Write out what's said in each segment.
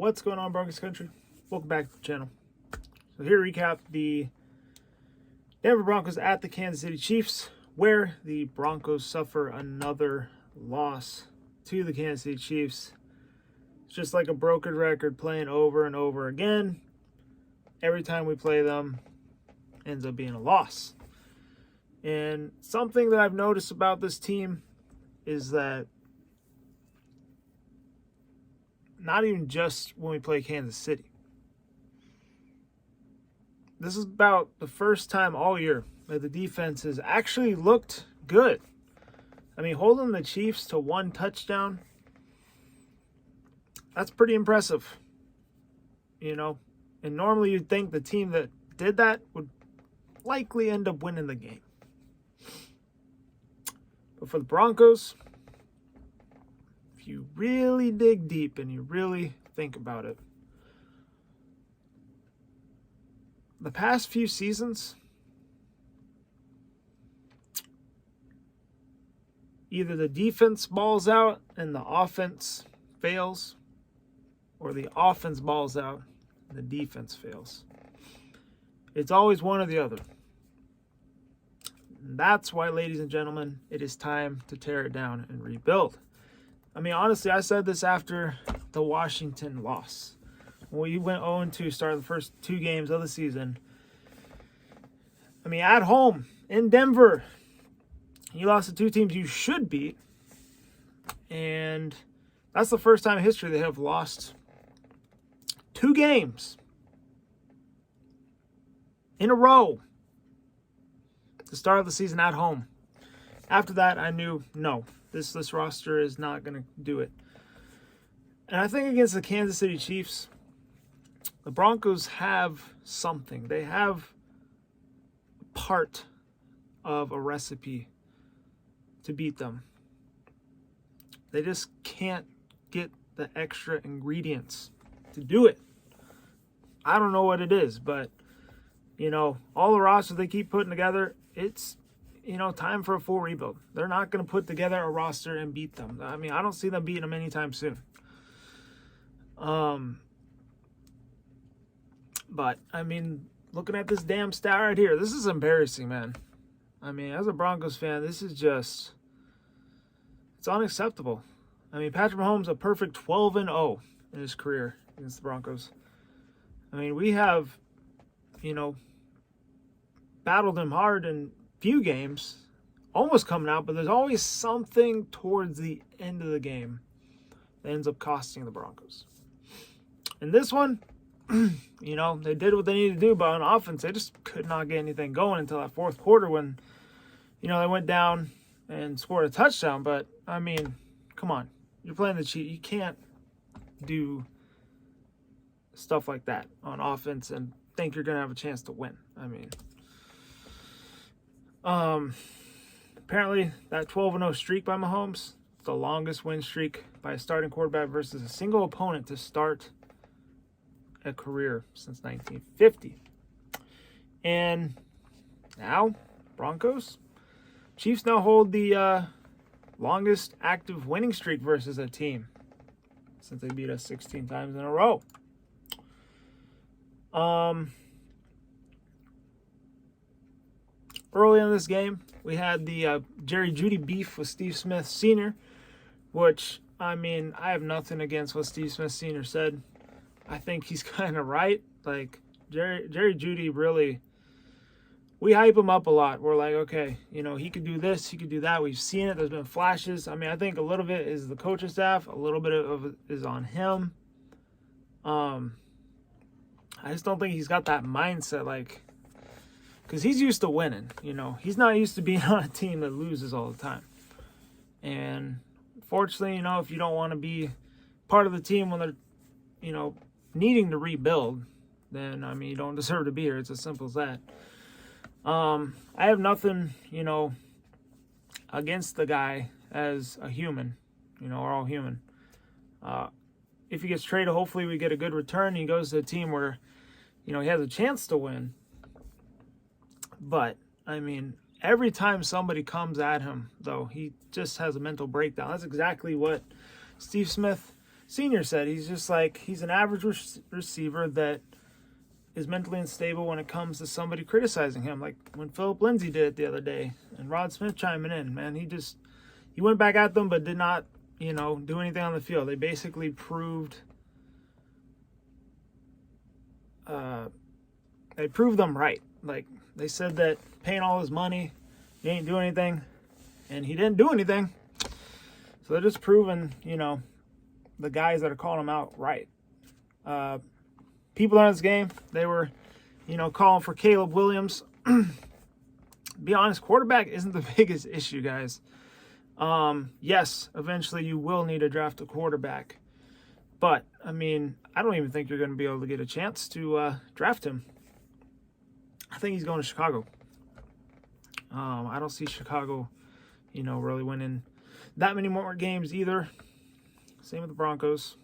What's going on, Broncos country? Welcome back to the channel. So here to recap the Denver Broncos at the Kansas City Chiefs, where the Broncos suffer another loss to the Kansas City Chiefs. It's just like a broken record playing over and over again. Every time we play them, ends up being a loss. And something that I've noticed about this team is that not even just when we play Kansas City. This is about the first time all year that the defense has actually looked good. I mean, holding the Chiefs to one touchdown, that's pretty impressive. You know, and normally you'd think the team that did that would likely end up winning the game. But for the Broncos, if you really dig deep and you really think about it, the past few seasons, either the defense balls out and the offense fails, or the offense balls out and the defense fails. It's always one or the other. And that's why, ladies and gentlemen, it is time to tear it down and rebuild. I mean, honestly, I said this after the Washington loss. When we went 0-2, started the first two games of the season. I mean, at home in Denver, you lost to two teams you should beat. And that's the first time in history they have lost two games in a row to start the season at home. After that, I knew, no, this roster is not going to do it. And I think against the Kansas City Chiefs, the Broncos have something. They have part of a recipe to beat them. They just can't get the extra ingredients to do it. I don't know what it is, but, you know, all the rosters they keep putting together, it's, you know, time for a full rebuild. They're not going to put together a roster and beat them. I mean, I don't see them beating them anytime soon. But, I mean, looking at this damn stat right here, this is embarrassing, man. I mean, as a Broncos fan, this is just, it's unacceptable. I mean, Patrick Mahomes, a perfect 12-0 in his career against the Broncos. I mean, we have, you know, battled him hard in few games, almost coming out, but there's always something towards the end of the game that ends up costing the Broncos. And this one, you know, they did what they needed to do, but on offense, they just could not get anything going until that fourth quarter when, you know, they went down and scored a touchdown. But, I mean, come on. You're playing the Chiefs. You can't do stuff like that on offense and think you're going to have a chance to win. I mean, apparently that 12-0 streak by Mahomes, the longest win streak by a starting quarterback versus a single opponent to start a career since 1950. And now, Broncos, Chiefs now hold the longest active winning streak versus a team since they beat us 16 times in a row. Early in this game, we had the Jerry Jeudy beef with Steve Smith Sr., which, I mean, I have nothing against what Steve Smith Sr. said. I think he's kind of right. Like, Jerry Jeudy really, we hype him up a lot. We're like, okay, you know, he could do this, he could do that. We've seen it. There's been flashes. I mean, I think a little bit is the coaching staff. A little bit of it is on him. I just don't think he's got that mindset, like, because he's used to winning, you know. He's not used to being on a team that loses all the time. And fortunately, you know, if you don't want to be part of the team when they're, you know, needing to rebuild, then, I mean, you don't deserve to be here. It's as simple as that. I have nothing, you know, against the guy as a human. You know, we're all human. If he gets traded, hopefully we get a good return. He goes to a team where, you know, he has a chance to win. But, I mean, every time somebody comes at him, though, he just has a mental breakdown. That's exactly what Steve Smith Senior said. He's just like, he's an average receiver that is mentally unstable when it comes to somebody criticizing him, like when Philip Lindsay did it the other day, and Rod Smith chiming in. Man, he went back at them, but did not, do anything on the field. They basically proved them right. Like, they said that paying all his money, he ain't doing anything, and he didn't do anything. So they're just proving, the guys that are calling him out right. People in this game, they were, calling for Caleb Williams. Be honest, quarterback isn't the biggest issue, guys. Yes, eventually you will need to draft a quarterback. But, I don't even think you're going to be able to get a chance to draft him. I think he's going to Chicago. I don't see Chicago, really winning that many more games either. Same with the Broncos.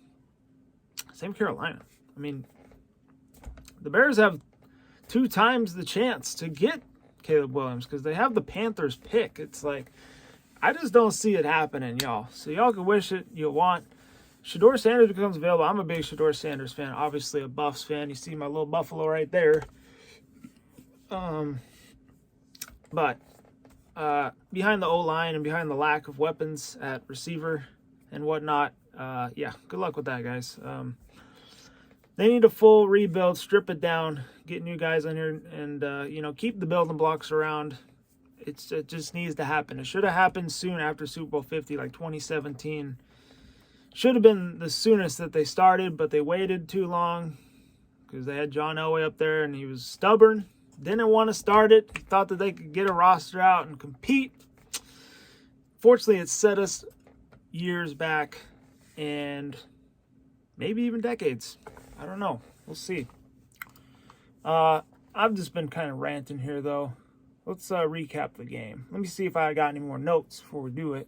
Same with Carolina. The Bears have 2 times the chance to get Caleb Williams because they have the Panthers pick. It's like, I just don't see it happening, y'all. So y'all can wish it you want. Shedeur Sanders becomes available. I'm a big Shedeur Sanders fan. Obviously a Buffs fan. You see my little Buffalo right there. But behind the O-line and behind the lack of weapons at receiver and whatnot, good luck with that, guys. They need a full rebuild, strip it down, get new guys on here, and, keep the building blocks around. It just needs to happen. It should have happened soon after Super Bowl 50, like 2017. Should have been the soonest that they started, but they waited too long because they had John Elway up there, and he was stubborn. Didn't want to start it. He thought that they could get a roster out and compete. Fortunately, it set us years back and maybe even decades. I don't know. We'll see. I've just been kind of ranting here, though. Let's recap the game. Let me see if I got any more notes before we do it.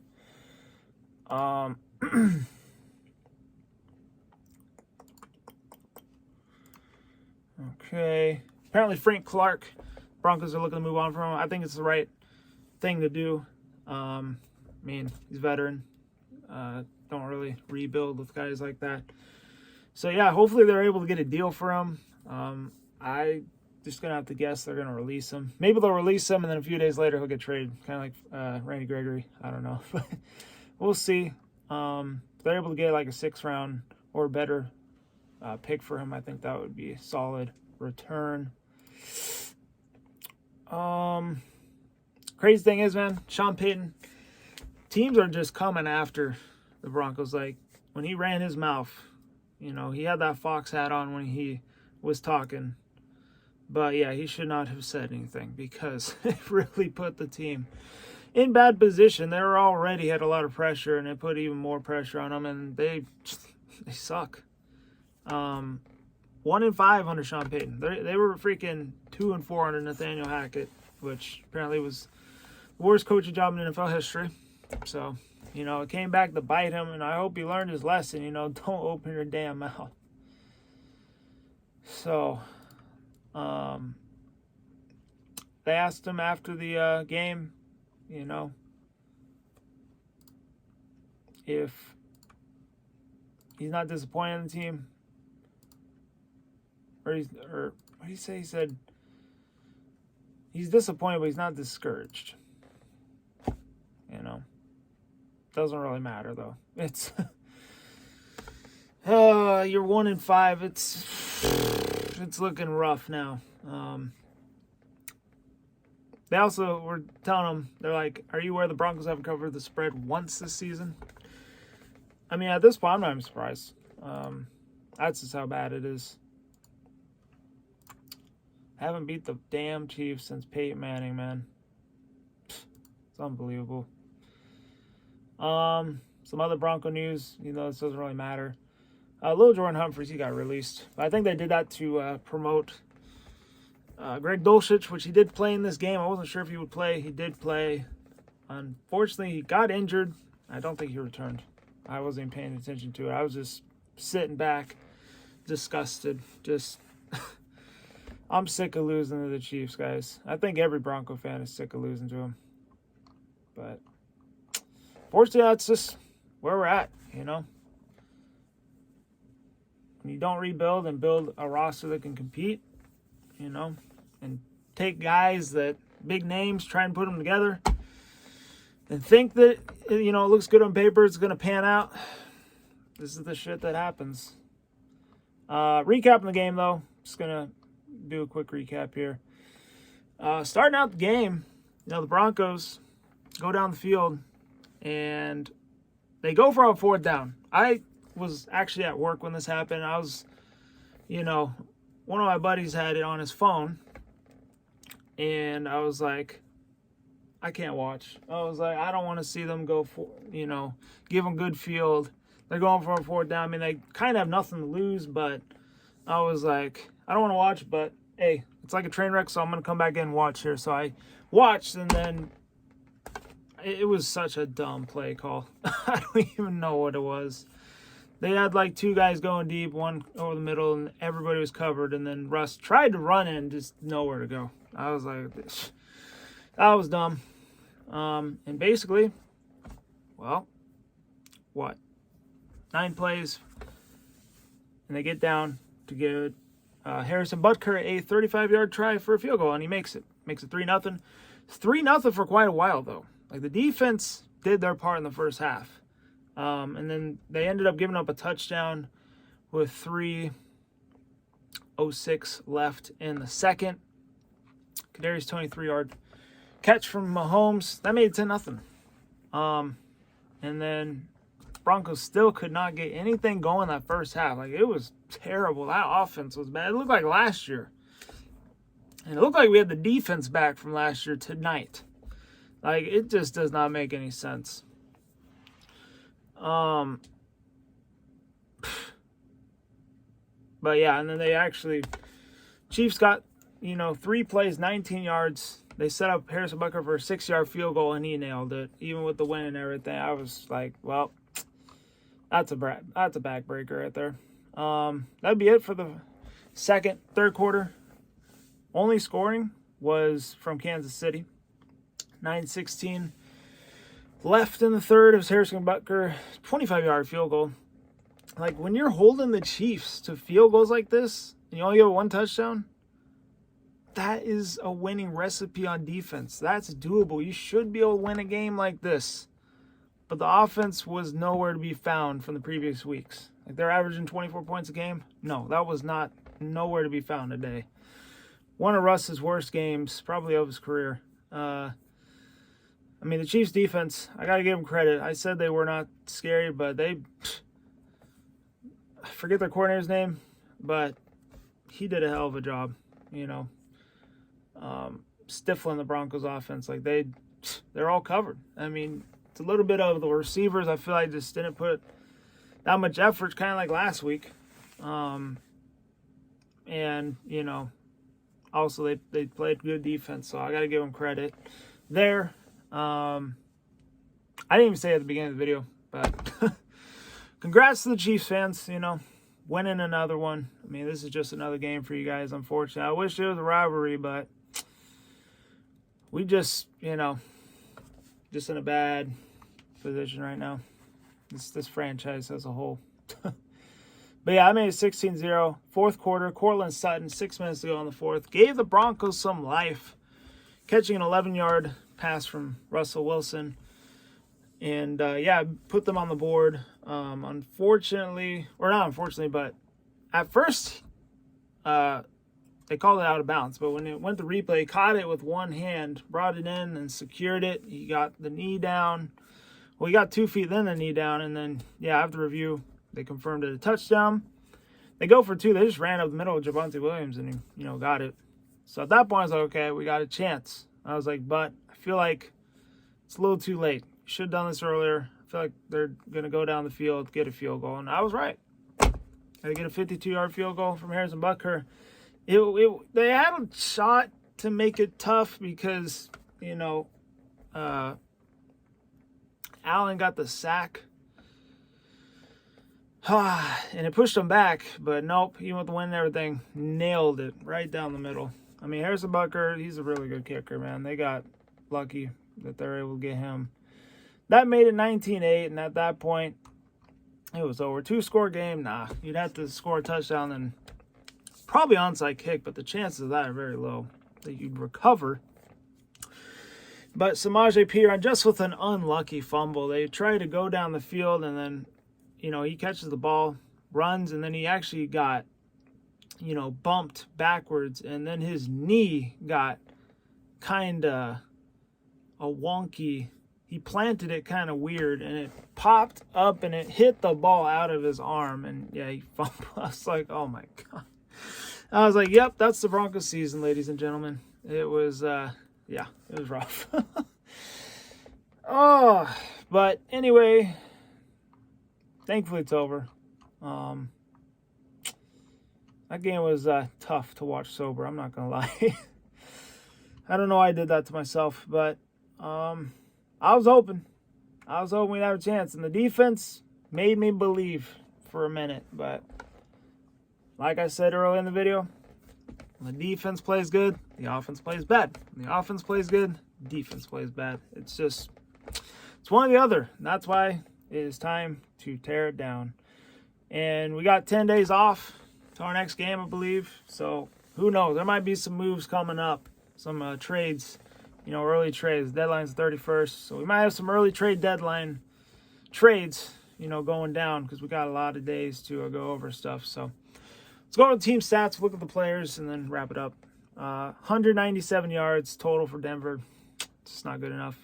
Okay. Apparently Frank Clark, Broncos are looking to move on from him. I think it's the right thing to do. He's a veteran. Don't really rebuild with guys like that. So, yeah, hopefully they're able to get a deal for him. I just going to have to guess they're going to release him. Maybe they'll release him, and then a few days later he'll get traded, kind of like Randy Gregory. I don't know. But we'll see. If they're able to get like a 6th-round or better pick for him, I think that would be a solid return. Crazy thing is, man, Sean Payton, teams are just coming after the Broncos. Like, when he ran his mouth, he had that Fox hat on when he was talking. But, yeah, he should not have said anything because it really put the team in bad position. They were already had a lot of pressure, and it put even more pressure on them, and they suck. 1-5 under Sean Payton. They were freaking 2-4 under Nathaniel Hackett, which apparently was the worst coaching job in NFL history. So, it came back to bite him, and I hope he learned his lesson. Don't open your damn mouth. So, they asked him after the game, if he's not disappointed in the team, or what did he say? He said he's disappointed, but he's not discouraged. Doesn't really matter though. It's you're 1-5. It's looking rough now. They also were telling him, they're like, "Are you aware the Broncos haven't covered the spread once this season?" At this point, I'm not even surprised. That's just how bad it is. Haven't beat the damn Chiefs since Peyton Manning, man. It's unbelievable. Some other Bronco news, this doesn't really matter. Little Jordan Humphries, he got released. But I think they did that to promote Greg Dulcich, which he did play in this game. I wasn't sure if he would play. He did play. Unfortunately, he got injured. I don't think he returned. I wasn't even paying attention to it. I was just sitting back, disgusted. I'm sick of losing to the Chiefs, guys. I think every Bronco fan is sick of losing to them. But fortunately, that's just where we're at, and you don't rebuild and build a roster that can compete, and take guys that big names, try and put them together, and think that, it looks good on paper, it's going to pan out. This is the shit that happens. Recapping the game, though. Just going to do a quick recap here. Starting out the game, the Broncos go down the field, and they go for a fourth down. I was actually at work when this happened. I was, one of my buddies had it on his phone, and I was like, I can't watch. I was like, I don't want to see them go for, give them good field. They're going for a fourth down. I mean, they kind of have nothing to lose, but I was like, I don't want to watch, but hey, it's like a train wreck, so I'm going to come back in and watch here. So I watched, and then it was such a dumb play call. I don't even know what it was. They had like two guys going deep, one over the middle, and everybody was covered. And then Russ tried to run in, just nowhere to go. I was like, that was dumb. And basically, well, what? 9 plays, and they get down to get Harrison Butker a 35-yard try for a field goal, and he makes it. Makes it 3-0. It's 3-0 for quite a while, though. Like, the defense did their part in the first half. And then they ended up giving up a touchdown with 3:06 left in the second. Kadarius Toney 3-yard catch from Mahomes. That made it 10-0. And then Broncos still could not get anything going that first half. Like, it was terrible. That offense was bad. It looked like last year. And it looked like we had the defense back from last year tonight. Like, it just does not make any sense. But yeah, and then they actually, Chiefs got, 3 plays, 19 yards. They set up Harrison Butker for a 6-yard field goal, and he nailed it, even with the win and everything. I was like, well, that's a backbreaker right there. That'd be it for the third quarter. Only scoring was from Kansas City. 9:16 left in the third. It was Harrison Butker, 25-yard field goal. Like, when you're holding the Chiefs to field goals like this, and you only get 1 touchdown, that is a winning recipe on defense. That's doable. You should be able to win a game like this. But the offense was nowhere to be found from the previous weeks. Like, they're averaging 24 points a game. No, that was nowhere to be found today. One of Russ's worst games, probably of his career. The Chiefs' defense, I got to give them credit. I said they were not scary, but I forget their coordinator's name, but he did a hell of a job, stifling the Broncos' offense. Like, they're all covered. It's a little bit of the receivers. I feel like just didn't put that much effort, kind of like last week. Also they played good defense, so I got to give them credit there. I didn't even say it at the beginning of the video, but congrats to the Chiefs fans, winning another one. This is just another game for you guys, unfortunately. I wish it was a rivalry, but we just in a bad position right now. This franchise as a whole. But yeah, I made it 16-0. Fourth quarter, Cortland Sutton, 6 minutes to go in the fourth, gave the Broncos some life, catching an 11-yard pass from Russell Wilson. And, put them on the board. Unfortunately, or not unfortunately, but at first they called it out of bounds. But when it went to replay, caught it with one hand, brought it in and secured it. He got the knee down. Well, he got 2 feet, then the knee down. And then, after review, they confirmed it a touchdown. They go for 2. They just ran up the middle of Javonte Williams and he, got it. So at that point, I was like, okay, we got a chance. I was like, but I feel like it's a little too late. Should have done this earlier. I feel like they're going to go down the field, get a field goal. And I was right. They get a 52-yard field goal from Harrison Butker. They had a shot to make it tough because, Allen got the sack. And it pushed them back, but nope, even with the win and everything, nailed it right down the middle. Harrison Butker, he's a really good kicker, man. They got lucky that they're able to get him. That made it 19-8, and at that point, it was over. 2-score game, nah. You'd have to score a touchdown and probably onside kick, but the chances of that are very low that you'd recover. But Samaje Perine, just with an unlucky fumble, they try to go down the field, and then, he catches the ball, runs, and then he actually got, bumped backwards, and then his knee got kind of a wonky. He planted it kind of weird, and it popped up, and it hit the ball out of his arm, and yeah, he fumbled. I was like, oh my God. I was like, yep, that's the Broncos season, ladies and gentlemen. It was, it was rough. But anyway, thankfully it's over. That game was tough to watch sober, I'm not going to lie. I don't know why I did that to myself, but I was hoping. We'd have a chance. And the defense made me believe for a minute. But like I said earlier in the video, when the defense plays good, the offense plays bad. When the offense plays good, defense plays bad. It's one or the other. And that's why it is time to tear it down. And we got 10 days off to our next game, I believe. So who knows? There might be some moves coming up. Some trades, early trades. Deadline's the 31st. So we might have some early trade deadline trades, going down because we got a lot of days to go over stuff. So let's go over the team stats, look at the players, and then wrap it up. 197 yards total for Denver. It's not good enough.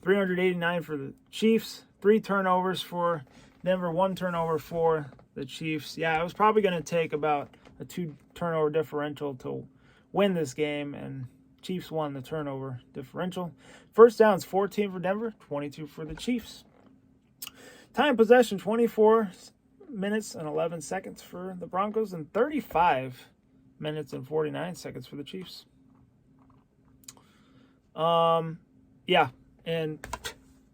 389 for the Chiefs. 3 turnovers for Denver. 1 turnover for the Chiefs. Yeah, it was probably going to take about a 2 turnover differential to win this game, and Chiefs won the turnover differential. First downs, 14 for Denver, 22 for the Chiefs. Time possession, 24 minutes and 11 seconds for the Broncos, and 35 minutes and 49 seconds for the Chiefs. And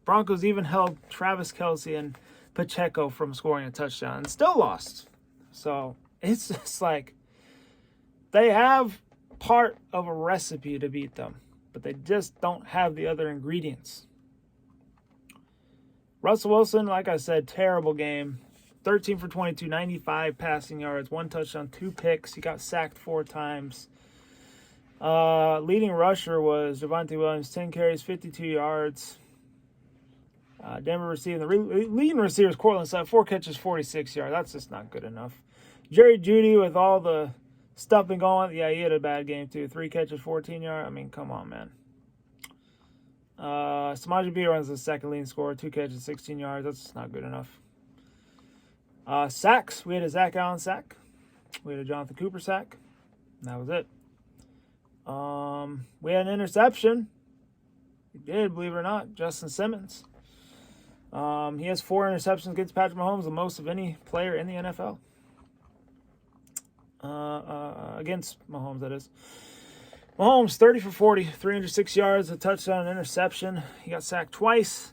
Broncos even held Travis Kelce and Pacheco from scoring a touchdown and still lost. So it's just like they have part of a recipe to beat them, but they just don't have the other ingredients. Russell Wilson, like I said, terrible game. 13 for 22, 95 passing yards, 1 touchdown, 2 picks. He got sacked 4 times. Leading rusher was Javonte Williams, 10 carries, 52 yards. Denver receiving the leading receivers, Cortland Sutton, 4 catches, 46 yards. That's just not good enough. Jerry Jeudy, with all the stuff been going, yeah, he had a bad game too. 3 catches, 14 yards. I mean, come on, man. Samaje Perine runs the second leading scorer, 2 catches, 16 yards. That's not good enough. Sacks. We had a Zach Allen sack. We had a Jonathan Cooper sack. And that was it. We had an interception. We did, believe it or not. Justin Simmons. He has 4 interceptions against Patrick Mahomes, the most of any player in the NFL. Against Mahomes, that is. Mahomes, 30 for 40, 306 yards, a touchdown, an interception. He got sacked twice.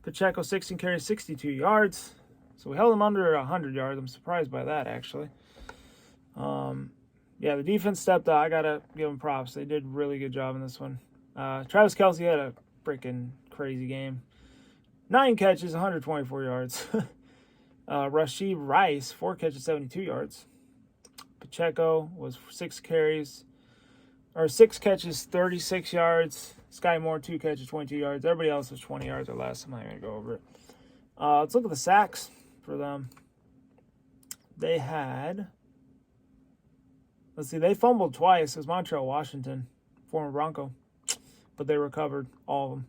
Pacheco, 16 carries, 62 yards. So we held him under 100 yards. I'm surprised by that, actually. The defense stepped up. I got to give them props. They did a really good job in this one. Travis Kelce had a freaking crazy game. 9 catches, 124 yards. Rashee Rice, 4 catches, 72 yards. Pacheco was 6 catches, 36 yards. Sky Moore, 2 catches, 22 yards. Everybody else was 20 yards or less. I'm not going to go over it. Let's look at the sacks for them. They had, they fumbled twice. It was Montreal Washington, former Bronco, but they recovered all of them.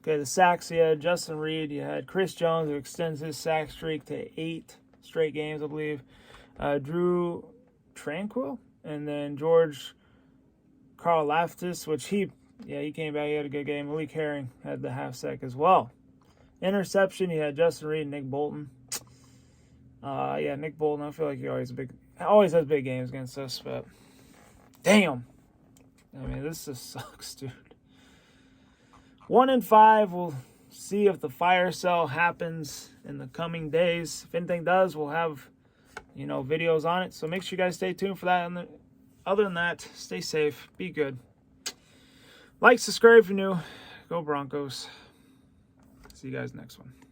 Okay, the sacks, you had Justin Reed, you had Chris Jones, who extends his sack streak to 8 straight games, I believe. Drew Tranquil, and then George Karlaftis, which he came back, he had a good game. Malik Herring had the half sack as well. Interception, you had Justin Reed and Nick Bolton. Nick Bolton, I feel like he always has big games against us, but damn. I mean, this just sucks, dude. 1-5, we'll see if the fire sale happens in the coming days. If anything does, we'll have, videos on it. So make sure you guys stay tuned for that. And other than that, stay safe, be good. Like, subscribe if you're new. Go Broncos. See you guys next one.